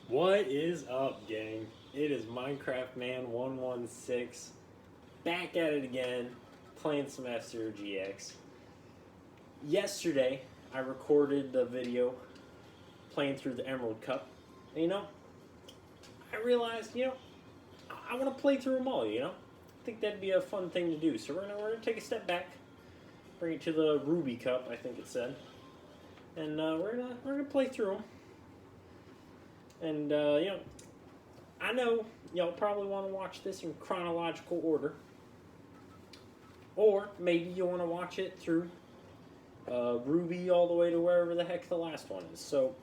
What is up, gang? It is Minecraft Man 116 back at it again, playing some F-Zero GX. Yesterday, I recorded the video playing through the Emerald Cup. And, I realized, I want to play through them all, I think that'd be a fun thing to do. So we're gonna take a step back, bring it to the Ruby Cup, I think it said, and we're gonna play through them. And I know y'all probably want to watch this in chronological order, or maybe you want to watch it through Ruby all the way to wherever the heck the last one is. So,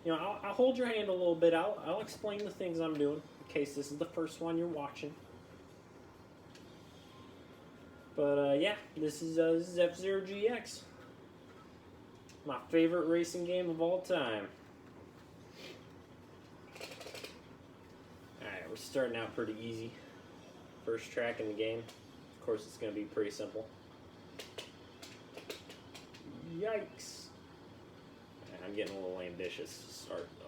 I'll hold your hand a little bit. I'll explain the things I'm doing in case this is the first one you're watching. But yeah, this is F-Zero GX, my favorite racing game of all time. Alright, we're starting out pretty easy. First track in the game. Of course, it's going to be pretty simple. Yikes. I'm getting a little ambitious to start, though.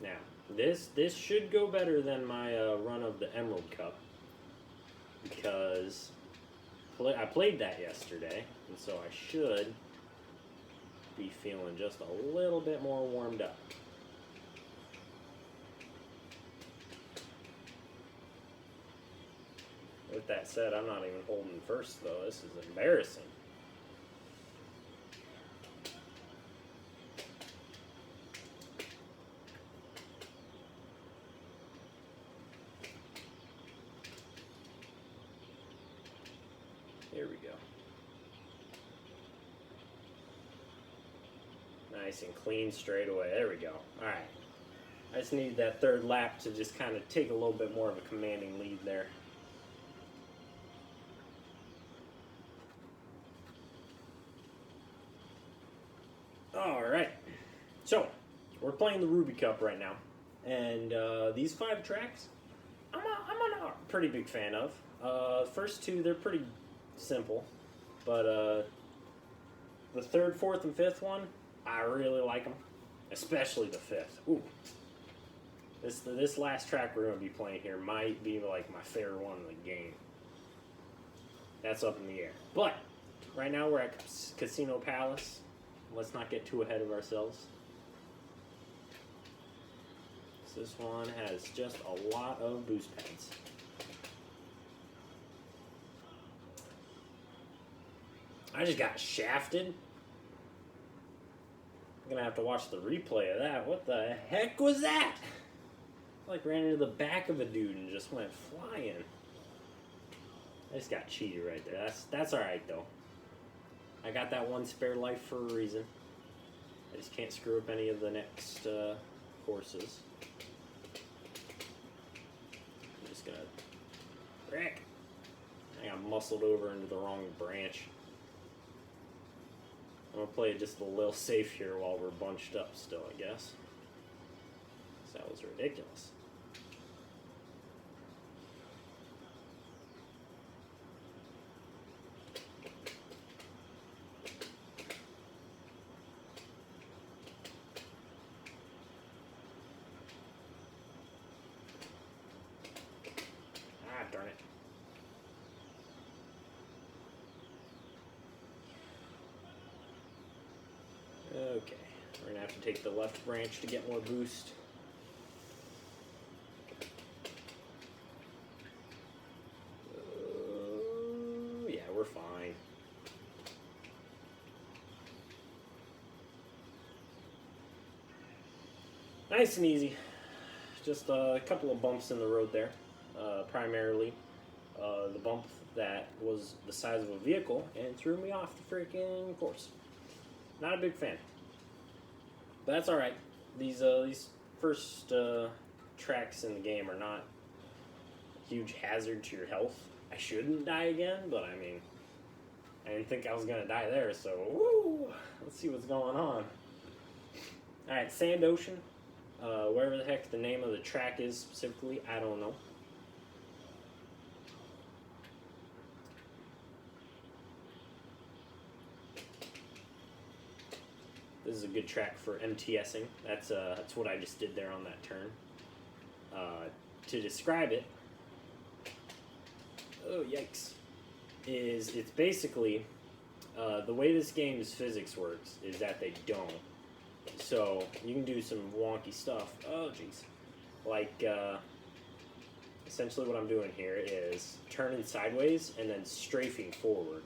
Now, this should go better than my run of the Emerald Cup, because I played that yesterday, and so I should be feeling just a little bit more warmed up. With that said, I'm not even holding first, though. This is embarrassing. Here we go. Nice and clean straight away. There we go. Alright. I just needed that third lap to just kind of take a little bit more of a commanding lead there. Alright. So, we're playing the Ruby Cup right now. And these 5 tracks, I'm a pretty big fan of. First 2, they're pretty simple. But the 3rd, 4th, and 5th one, I really like them, especially the 5th. Ooh, this last track we're going to be playing here might be like my favorite one in the game. That's up in the air. But right now we're at Casino Palace. Let's not get too ahead of ourselves. So this one has just a lot of boost pads. I just got shafted. I'm gonna have to watch the replay of that. What the heck was that? I like ran into the back of a dude and just went flying. I just got cheated right there. That's alright though. I got that one spare life for a reason. I just can't screw up any of the next courses. I'm just gonna wreck. I got muscled over into the wrong branch. I'm going to play it just a little safe here while we're bunched up still, I guess. That was ridiculous. Ah, darn it. Okay, we're going to have to take the left branch to get more boost. Yeah, we're fine. Nice and easy. Just a couple of bumps in the road there. Primarily the bump that was the size of a vehicle and threw me off the freaking course. Not a big fan. But that's alright. These first tracks in the game are not a huge hazard to your health. I shouldn't die again, but I mean, I didn't think I was going to die there, so woo! Let's see what's going on. Alright, Sand Ocean. Wherever the heck the name of the track is specifically, I don't know. This is a good track for MTSing. That's what I just did there on that turn. To describe it, oh yikes, it's basically the way this game's physics works is that they don't. So you can do some wonky stuff. Oh jeez, like essentially what I'm doing here is turning sideways and then strafing forward.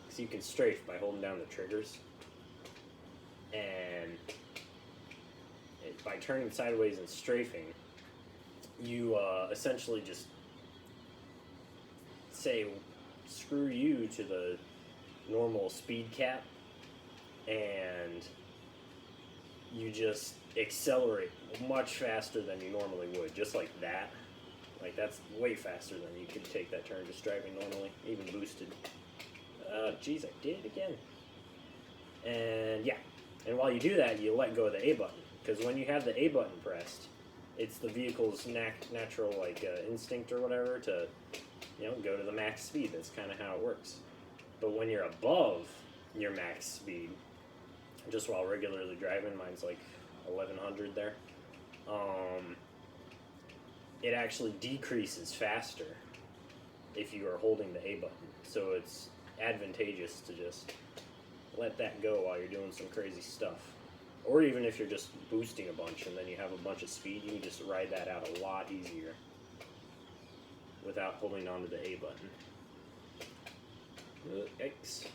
So you can strafe by holding down the triggers. And by turning sideways and strafing, you essentially just say screw you to the normal speed cap, and you just accelerate much faster than you normally would, just like that. Like, that's way faster than you could take that turn just driving normally, even boosted. Geez, I did it again. And yeah. And while you do that, you let go of the A button, because when you have the A button pressed, it's the vehicle's natural instinct or whatever to, go to the max speed. That's kind of how it works. But when you're above your max speed, just while regularly driving, mine's like 1100 there, it actually decreases faster if you are holding the A button. So it's advantageous to just let that go while you're doing some crazy stuff. Or even if you're just boosting a bunch and then you have a bunch of speed, you can just ride that out a lot easier without holding onto the A button. Yikes.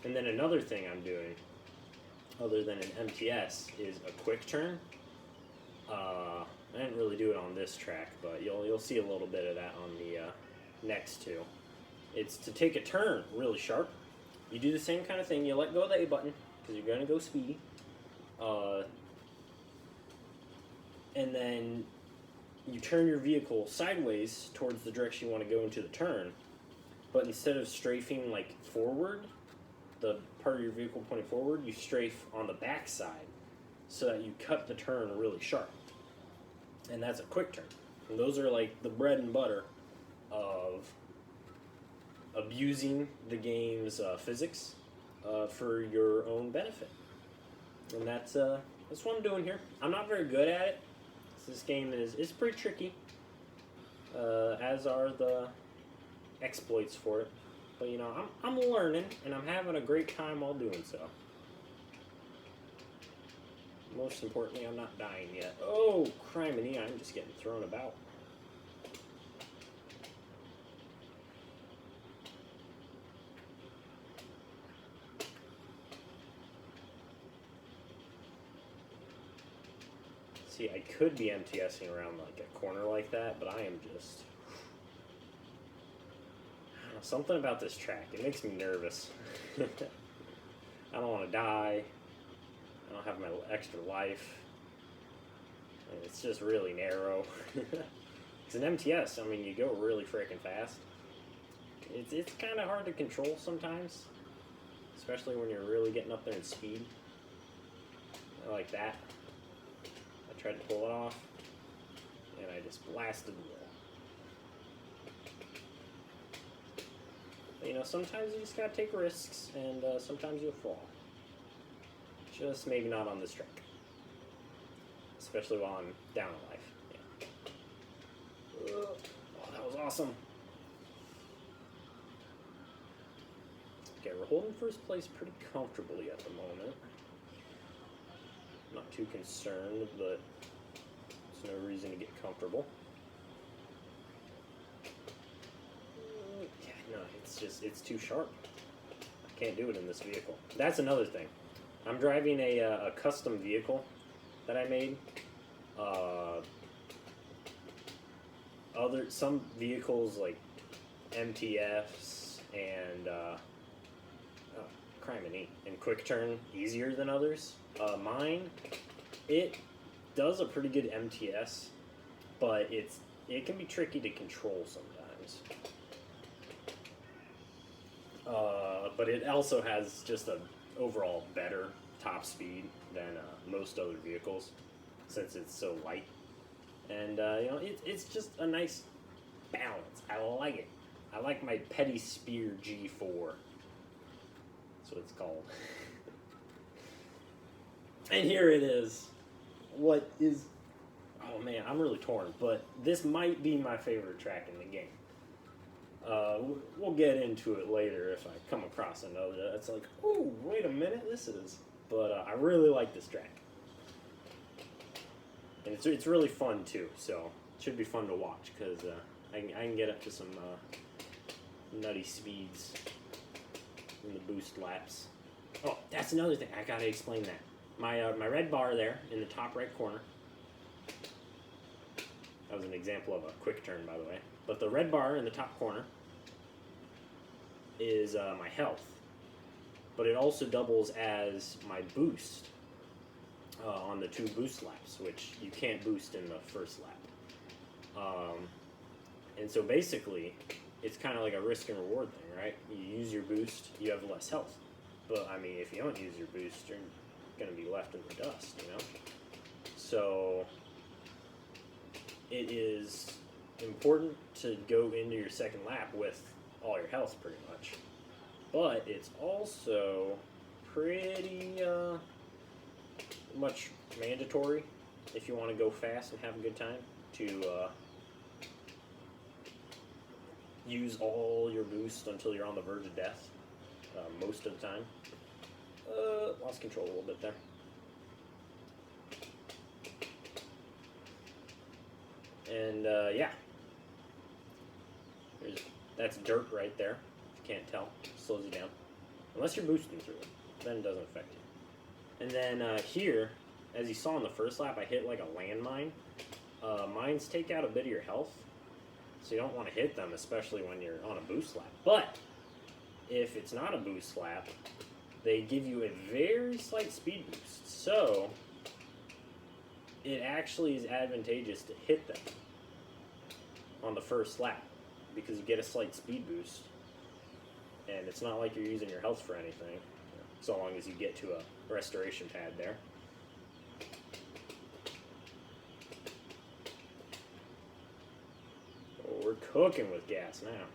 And then another thing I'm doing, other than an MTS, is a quick turn. I didn't really do it on this track, but you'll see a little bit of that on the next two. It's to take a turn really sharp. You do the same kind of thing. You let go of the A button because you're going to go speedy. And then you turn your vehicle sideways towards the direction you want to go into the turn. But instead of strafing like forward, the part of your vehicle pointing forward, you strafe on the back side so that you cut the turn really sharp. And that's a quick turn. And those are like the bread and butter of abusing the game's physics for your own benefit. And that's what I'm doing here. I'm not very good at it. This game is pretty tricky, as are the exploits for it. But I'm learning, and I'm having a great time while doing so. Most importantly, I'm not dying yet. Oh, criminy, I'm just getting thrown about. See, I could be MTSing around like a corner like that, but I am just... I don't know, something about this track, it makes me nervous. I don't want to die. I don't have my extra life. And it's just really narrow. It's an MTS, I mean, you go really freaking fast. It's kind of hard to control sometimes, especially when you're really getting up there in speed. Like that. Tried to pull it off, and I just blasted the wall. But, sometimes you just gotta take risks, and sometimes you'll fall. Just maybe not on this track. Especially while I'm down in life. Yeah. Oh, that was awesome. Okay, we're holding first place pretty comfortably at the moment. Not too concerned, but there's no reason to get comfortable. Yeah, no, it's too sharp. I can't do it in this vehicle. That's another thing. I'm driving a custom vehicle that I made. Some vehicles like MTFs and criminy and quick turn easier than others. Mine, it does a pretty good MTS, but it can be tricky to control sometimes. But it also has just a overall better top speed than most other vehicles, since it's so light. And it's just a nice balance. I like it. I like my Petty Spear G4. That's what it's called. And here it is. What is... Oh man, I'm really torn, but this might be my favorite track in the game. We'll get into it later if I come across another that's like, oh, wait a minute, this is. But I really like this track. And it's really fun too, so it should be fun to watch, because I can get up to some nutty speeds in the boost laps. Oh, that's another thing, I gotta explain that. My red bar there in the top right corner, that was an example of a quick turn, by the way. But the red bar in the top corner is my health. But it also doubles as my boost on the 2 boost laps, which you can't boost in the first lap. And so basically, it's kind of like a risk and reward thing, right? You use your boost, you have less health. But, I mean, if you don't use your boost, you're going to be left in the dust, you know? So... it is important to go into your second lap with all your health, pretty much. But it's also pretty much mandatory, if you want to go fast and have a good time, to use all your boost until you're on the verge of death, most of the time. Lost control a little bit there. And yeah, that's dirt right there. If you can't tell, it slows you down. Unless you're boosting through it, then it doesn't affect you. And then here, as you saw in the first lap, I hit like a landmine. Mines take out a bit of your health, so you don't want to hit them, especially when you're on a boost lap. But if it's not a boost lap, they give you a very slight speed boost. So it actually is advantageous to hit them on the first lap, because you get a slight speed boost, and it's not like you're using your health for anything, so long as you get to a restoration pad there. Oh, we're cooking with gas now.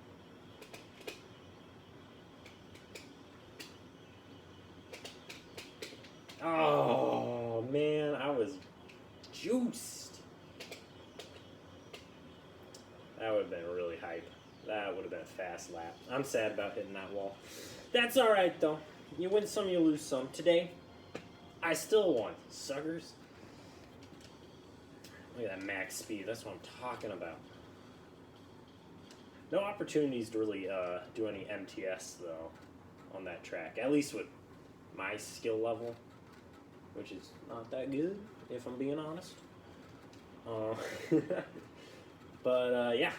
Oh man, I was juiced. That would have been really hype. That would have been a fast lap. I'm sad about hitting that wall. That's alright though. You win some, you lose some. Today, I still won, suckers. Look at that max speed. That's what I'm talking about. No opportunities to really do any MTS though on that track. At least with my skill level, which is not that good, if I'm being honest. But yeah,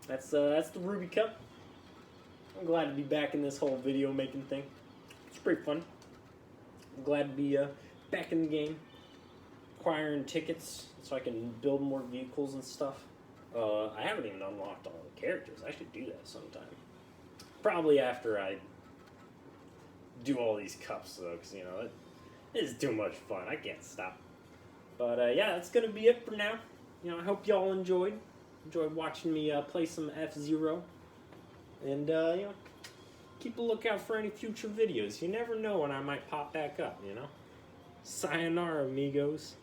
that's the Ruby Cup. I'm glad to be back in this whole video making thing. It's pretty fun. I'm glad to be back in the game, acquiring tickets so I can build more vehicles and stuff. I haven't even unlocked all the characters. I should do that sometime. Probably after I do all these cups though, because you know it is too much fun. I can't stop. But yeah, that's gonna be it for now. You know, I hope y'all enjoyed watching me play some F-Zero, and you know, keep a lookout for any future videos. You never know when I might pop back up. You know, sayonara, amigos.